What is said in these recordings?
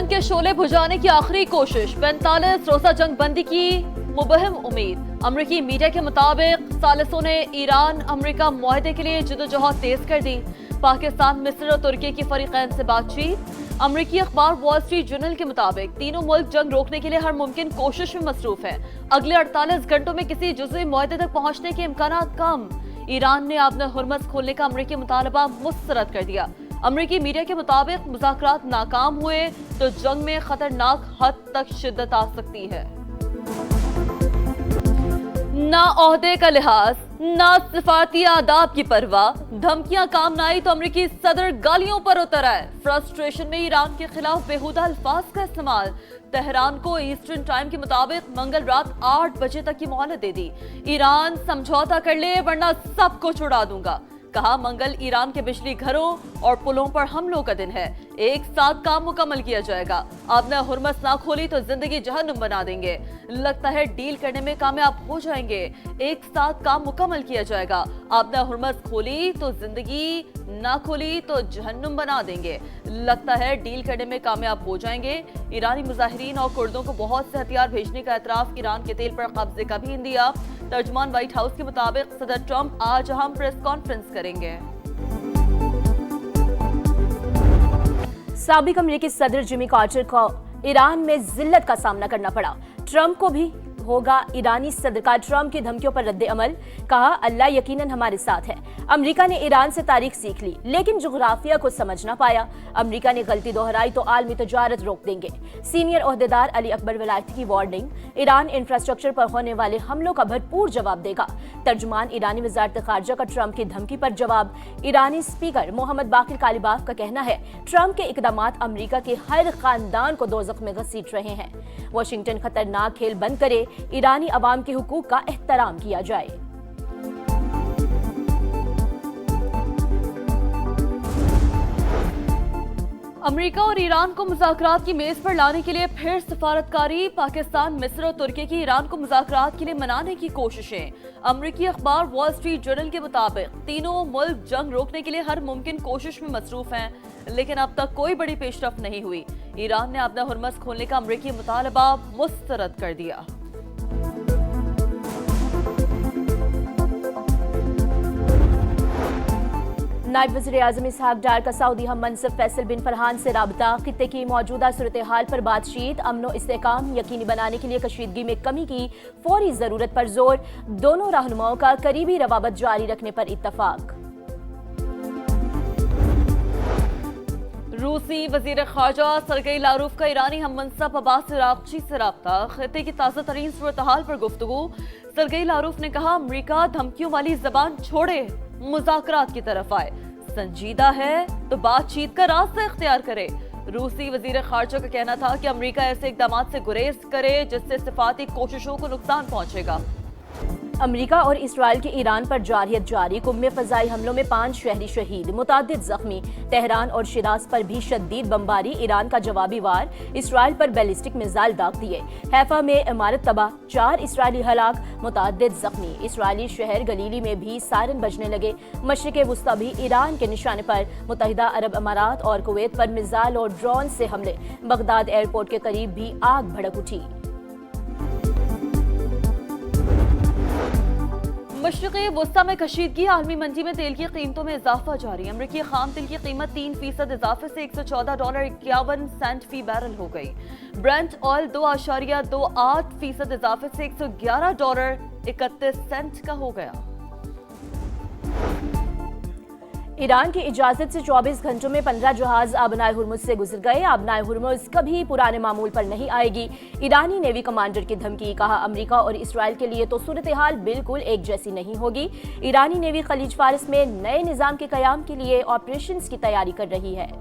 जंग के शोले बुझाने की आखिरी कोशिश, 45 रोजा जंग बंदी की मुबहम उम्मीद। अमरीकी मीडिया के मुताबिक सालिसों ने ईरान अमरीका मुआहदे के लिए जदोजहद तेज कर दी। पाकिस्तान, मिस्र और तुर्की की फरीकैन से बातचीत। अमरीकी अखबार वॉल स्ट्रीट जर्नल के मुताबिक तीनों मुल्क जंग रोकने के लिए हर मुमकिन कोशिश में मसरूफ है। अगले 48 घंटों में किसी जुज़वी मुआहदे तक पहुंचने के इम्कान कम। ईरान ने अपना हुर्मस खोलने का अमरीकी मुतालबा मुस्तरद कर दिया। अमरीकी मीडिया के मुताबिक मुज़ाकरात नाकाम हुए तो जंग में खतरनाक हद तक शिद्दत आ सकती है। ना ओहदे का लिहाज, ना सिफारती आदाब की परवाह, धमकियां काम न आई तो अमरीकी सदर गालियों पर उतर आए। फ्रस्ट्रेशन में ईरान के खिलाफ बेहुदा अल्फाज का इस्तेमाल। तेहरान को ईस्टर्न टाइम के मुताबिक मंगल रात 8 बजे तक की मोहलत दे दी। ईरान समझौता कर ले वरना सब कुछ उड़ा दूंगा। कहा मंगल ईरान के बिजली घरों और पुलों पर हमलों का दिन है। एक साथ काम मुकम्मल किया जाएगा। आपने हुर्मस ना खोली तो जिंदगी जहन्नुम बना देंगे। लगता है डील करने में कामयाब हो जाएंगे। एक साथ काम मुकम्मल किया जाएगा। आपने हुर्मस खोली तो जिंदगी, ना खोली तो जहन्नुम बना देंगे। लगता है डील करने में कामयाब हो जाएंगे। ईरानी मुजाहिरीन और कुर्दों को बहुत से हथियार भेजने का एतराफ ईरान के तेल पर कब्जे का भी दिया। तर्जुमान व्हाइट हाउस के मुताबिक सदर ट्रंप आज अहम प्रेस कॉन्फ्रेंस करेंगे। साबिक अमेरिकी सदर जिमी कार्टर को ईरान में जिल्लत का सामना करना पड़ा। ट्रंप को भी होगा ईरानी सदर का ट्रंप की धमकियों पर रद्द अमल। कहा अल्लाह यकीनन हमारे साथ है। अमेरिका ने ईरान से तारीख सीख ली लेकिन जुग्राफिया को समझ ना पाया। अमेरिका ने गलती दोहराई तो आलमी तजारत रोक देंगे। सीनियर ओहदेदार अली अकबर वलायती की वार्निंग। ईरान इंफ्रास्ट्रक्चर पर होने वाले हमलों का भरपूर जवाब देगा। तर्जुमान ईरानी वजारत खारजा का ट्रंप की धमकी पर जवाब। ईरानी स्पीकर मोहम्मद बाकिर कालिबाफ का कहना है ट्रंप के इकदामात अमेरिका के हर खानदान को दोज़ख में घसीट रहे हैं। वाशिंगटन खतरनाक खेल बंद करे, ईरानी अवाम के हुकूक का एहतराम किया जाए। अमेरिका और ईरान को मुज़ाकरात की मेज पर लाने के लिए फिर सफारतकारी। पाकिस्तान, मिस्र और तुर्की की ईरान को मुज़ाकरात के लिए मनाने की कोशिशें। अमेरिकी अखबार वॉल स्ट्रीट जर्नल के मुताबिक तीनों मुल्क जंग रोकने के लिए हर मुमकिन कोशिश में मसरूफ हैं, लेकिन अब तक कोई बड़ी पेशरफ नहीं हुई। ईरान ने अपना हुर्मस खोलने का अमेरिकी मुतालबा मुस्तरद कर दिया। नायब वज़ीर आज़म इसहाक डार का सऊदी हम मनसब फैसल बिन फरहान से राबता। खित्ते की मौजूदा सूरत हाल पर बातचीत। अमनो इस्तेहकाम यकीनी बनाने के लिए कशीदगी में कमी की फौरी जरूरत पर जोर। दोनों रहनुमाओं का करीबी रवाबत जारी रखने पर इत्तफाक। रूसी वजीर खारजा सरगई लारूफ का ईरानी हम मनसब अब्बास अरागची से राब्ता। खित्ते की ताज़ा तरीन सूरत हाल पर गुफ्तगू। सरगई लारूफ ने कहा अमरीका धमकियों वाली जबान छोड़े, मुज़ाकरात की तरफ आए। संजीदा है तो बातचीत का रास्ता इख्तियार करे। रूसी वजीर खारजा का कहना था कि अमरीका ऐसे इकदामात से गुरेज करे जिससे सिफाती कोशिशों को नुकसान पहुंचेगा। अमेरिका और इसराइल के ईरान पर जारहियत जारी। कुम्मे फजाई हमलों में 5 शहरी शहीद, मुतादिद जख्मी। तेहरान और शिराज पर भी शदीद बमबारी। ईरान का जवाबी वार। इसराइल पर बैलिस्टिक मिसाइल दाग दिए। हैफा में इमारत तबाह, 4 इसराइली हलाक, मुतादिद जख्मी। इसराइली शहर गलीली में भी सायरन बजने लगे। मशरिक़ वुस्ता भी ईरान के निशाने पर। मुत्तहिदा अरब अमारात और कुवैत पर मिसाइल और ड्रोन से हमले। बगदाद एयरपोर्ट के करीब भी आग भड़क उठी। मशरिक़ वुस्ता में कशीदगी। आलमी मंडी में तेल की कीमतों में इजाफा जारी। अमरीकी खाम तेल की कीमत 3% इजाफे से $114.51 फी बैरल हो गई। ब्रेंट ऑयल 2.28% इजाफे से $111.31 का हो गया। ईरान की इजाजत से 24 घंटों में 15 जहाज आबनाए हुर्मुज से गुजर गए। आबनाए हुर्मुज कभी पुराने मामूल पर नहीं आएगी। ईरानी नेवी कमांडर की धमकी। कहा अमेरिका और इसराइल के लिए तो सूरत हाल बिल्कुल एक जैसी नहीं होगी। ईरानी नेवी खलीज फारिस में नए निजाम के कयाम के लिए ऑपरेशंस की तैयारी कर रही है।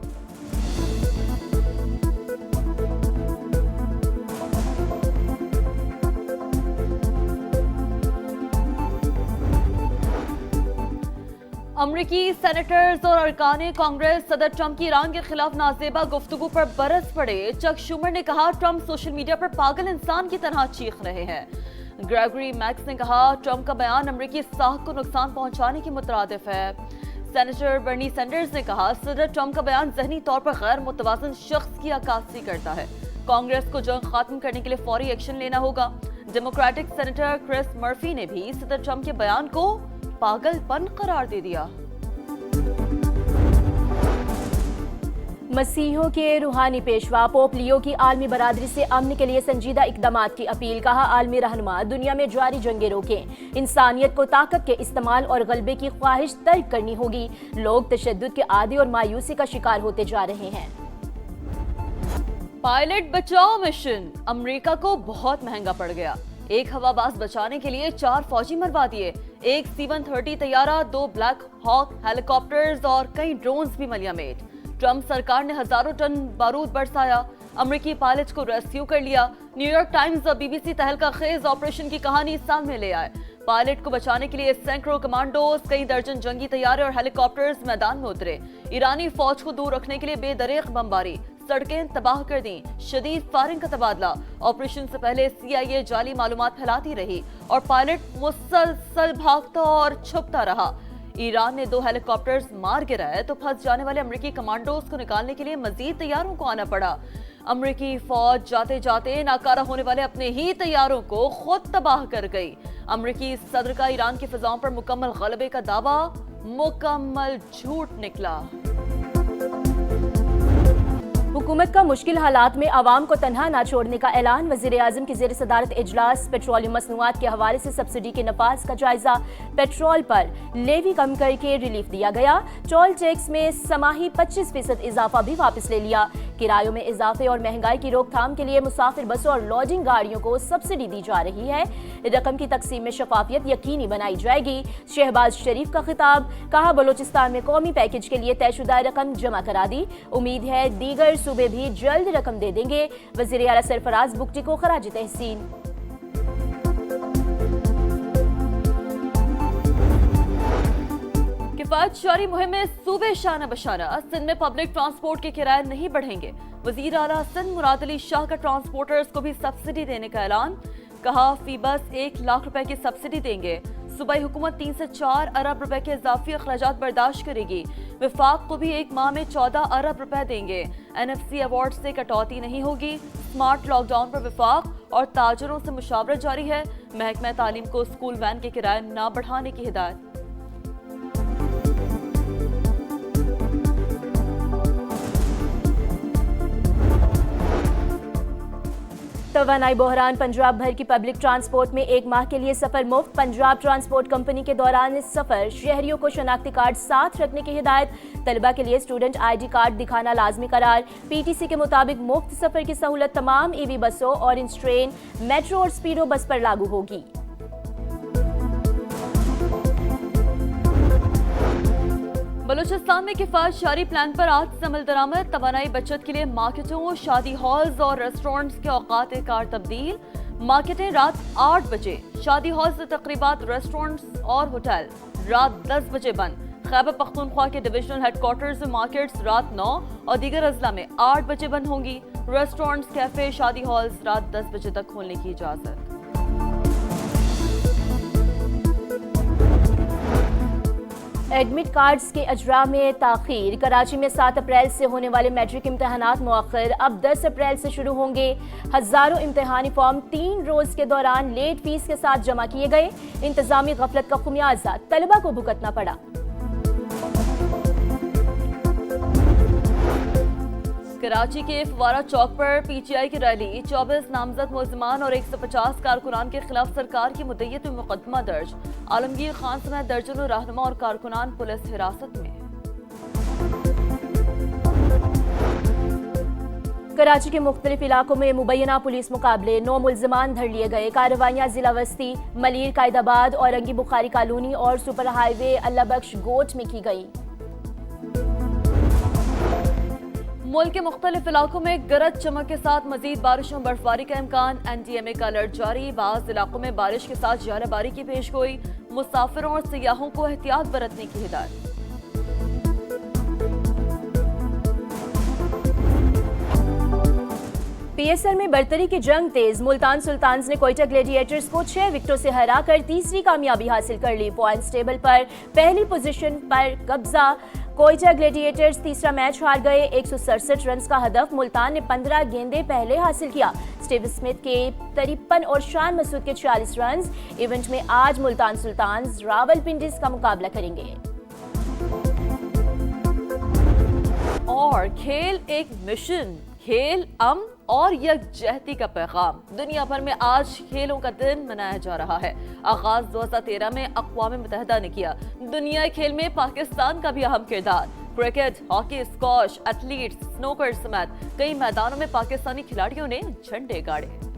अमरीकी सेनेटर्स और अरकान कांग्रेस सदर ट्रंप की ईरान के खिलाफ नाजेबा गुफ्तगू पर बरस पड़े। चक शूमर ने कहा ट्रंप सोशल मीडिया पर पागल इंसान की तरह चीख रहे हैं। ग्रेगरी मैक्स ने कहा ट्रंप का बयान अमरीकी साख को नुकसान पहुंचाने के मुतरादिफ है। सेनेटर बर्नी सैंडर्स ने कहा, सदर ट्रंप का बयान ज़हनी तौर पर गैर मुतवाज़िन शख्स की अक्कासी करता है। कांग्रेस को जंग खत्म करने के लिए फौरी एक्शन लेना होगा। डेमोक्रेटिक सेनेटर क्रिस मर्फी ने भी सदर ट्रंप के बयान को पागलपन करार दे दिया। मसीहों के रूहानी पेशवा पोप लियो की आलमी बरादरी से अमन के लिए संजीदा इकदामात की अपील। कहा, आलमी रहनुमा दुनिया में जारी जंगें रोकें, इंसानियत को ताकत के इस्तेमाल और गलबे की ख्वाहिश तर्क करनी होगी। लोग तशद्दुद के आदी और मायूसी का शिकार होते जा रहे हैं। पायलट बचाओ मिशन अमेरिका को बहुत महंगा पड़ गया। एक हवाबाज बचाने के लिए 4 फौजी मरवा दिए, एक C-130 तैयारा, 2 ब्लैक हॉक हेलीकॉप्टर्स और कई ड्रोन्स भी मलियामेट। ट्रंप सरकार ने हजारों टन बारूद बरसाया, अमेरिकी पायलट को रेस्क्यू कर लिया। न्यूयॉर्क टाइम्स और BBC तहलका खेज ऑपरेशन की कहानी सामने ले आए। पायलट को बचाने के लिए सैकड़ों कमांडोज, कई दर्जन जंगी तैयारे और हेलीकॉप्टर्स मैदान में उतरे। ईरानी फौज को दूर रखने के लिए बेदरेक बमबारी, सड़कें तबाह कर दी, शदीद फायरिंग का तबादला। ऑपरेशन से पहले CIA जाली मालूमात फैलाती रही और पायलट मुसलसल भागता और छुपता रहा। ईरान ने 2 हेलीकॉप्टर्स मार गिराए तो फंस जाने वाले अमेरिकी कमांडोज को निकालने के लिए मजीद तैयारों को आना पड़ा। अमेरिकी फौज जाते जाते नाकारा होने वाले अपने ही तैयारों को खुद तबाह कर गई। अमेरिकी सदर का ईरान की फिजाओं पर मुकम्मल गलबे का दावा मुकम्मल झूठ निकला। हुकूमत का मुश्किल हालात में आवाम को तन्हा न छोड़ने का ऐलान। वजीर आजम की जेर सदारत इजलास। पेट्रोलियम मसनूआत के हवाले से सब्सिडी के नफाज का जायजा। पेट्रोल पर लेवी कम करके रिलीफ दिया गया। टोल टैक्स में समाही 25% इजाफा भी वापस ले लिया। किरायों में इजाफे और महंगाई की रोकथाम के लिए मुसाफिर बसों और लॉजिंग गाड़ियों को सब्सिडी दी जा रही है। रकम की तकसीम में शफाफियत यकीनी बनाई जाएगी। शहबाज शरीफ का खिताब। कहा, बलोचिस्तान में कौमी पैकेज के लिए तयशुदा रकम जमा करा दी। उम्मीद है दीगर सूबे भी जल्द रकम दे देंगे। वजीर आला सरफराज बुगटी को खराज तहसीन। किफायत जारी मुहिम में सूबे शाना बशाना। सिंध में पब्लिक ट्रांसपोर्ट के किराए नहीं बढ़ेंगे। वजीर आला सिंध मुराद अली शाह का ट्रांसपोर्टर्स को भी सब्सिडी देने का ऐलान। कहा, फी बस 1 लाख रुपए की सब्सिडी देंगे। सूबाई हुकूमत 3 से 4 अरब रुपए के इजाफी अखराजात बर्दाश्त करेगी। विफाक को भी 1 माह में 14 अरब रुपए देंगे। NFC अवार्ड से कटौती नहीं होगी। स्मार्ट लॉकडाउन पर विफाक और ताजरों से मुशावरत जारी है। महकमा तालीम को स्कूल वैन के किराए न बढ़ाने की हिदायत। तवानाई बहरान। पंजाब भर की पब्लिक ट्रांसपोर्ट में 1 माह के लिए सफर मुफ्त। पंजाब ट्रांसपोर्ट कंपनी के दौरान इस सफर शहरियों को शनाख्ती कार्ड साथ रखने की हिदायत। तलबा के लिए स्टूडेंट ID कार्ड दिखाना लाजमी करार। PTC के मुताबिक मुफ्त सफर की सहूलत तमाम EV बसों, ऑरेंज ट्रेन, मेट्रो और स्पीडो बस पर लागू होगी। बलूचिस्तान में किफायत जारी प्लान पर आज से अमल दरामद। तवानाई बचत के लिए मार्केटों, शादी हॉल्स और रेस्टोरेंट्स के औकात कार तब्दील। मार्केटें रात 8 बजे, शादी हॉल से तकरीबात, रेस्टोरेंट्स और होटल रात 10 बजे बंद। खैबर पख्तूनख्वा के डिविजनल हेडक्वार्टर्स में मार्केट्स रात 9 और दीगर अजला में 8 बजे बंद होंगी। रेस्टोरेंट्स, कैफे, शादी हॉल्स रात 10 बजे तक खोलने की इजाजत। एडमिट कार्ड्स के अजरा में ताखीर। कराची में 7 अप्रैल से होने वाले मैट्रिक इम्तहानात मुअख्खर। अब 10 अप्रैल से शुरू होंगे। हजारों इम्तहानी फॉर्म 3 रोज के दौरान लेट फीस के साथ जमा किए गए। इंतजामी गफलत का खुमियाजा तलबा को भुगतना पड़ा। कराची के फवारा चौक पर PTI की रैली। 24 नामजद मुलजमान और 150 कारकुनान के खिलाफ सरकार की मुद्दत में मुकदमा दर्ज। आलमगीर खान समेत दर्जनों रहनुमा और कारकुनान पुलिस हिरासत में। कराची के मुख्तलिफ इलाकों में मुबैना पुलिस मुकाबले। 9 मुलजमान धर लिए गए। कार्रवाइयाँ जिला वस्ती, मलीर, कायदाबाद, औरंगी बुखारी कॉलोनी और सुपर हाईवे अल्लाह बख्श गोट में की गई। मुल्क के मुख्तलिफ इलाकों में गरज चमक के साथ मजीद बारिश और बर्फबारी का इम्कान। NDMA का अलर्ट जारी। बाज़ इलाकों में बारिश के साथ ज़्यादाबारी की पेशगोई। मुसाफिरों और सियाहों को एहतियात बरतने की हिदायत। पीएसएल में बर्तरी की जंग तेज। मुल्तान सुल्तान्स ने कोयटा ग्लैडिएटर्स को 6 विकेटों से हराकर तीसरी कामयाबी हासिल कर ली। पॉइंट्स टेबल पर पहली पोजीशन पर कब्जा। कोयटा ग्लैडिएटर्स तीसरा मैच हार गए। 167 रन का हदफ मुल्तान ने 15 गेंदें पहले हासिल किया। स्टीव स्मिथ के 53 और शान मसूद के 40 रन। इवेंट में आज मुल्तान सुल्तान्स रावलपिंडी का मुकाबला करेंगे। और खेल एक मिशन, खेल अमन और यकजहती का पैगाम। दुनिया भर में आज खेलों का दिन मनाया जा रहा है। आगाज 2013 में अक़वाम मुत्तहिदा ने किया। दुनिया खेल में पाकिस्तान का भी अहम किरदार। Cricket, hockey, squash, athletes, snooker समेत कई मैदानों में पाकिस्तानी खिलाड़ियों ने झंडे गाड़े।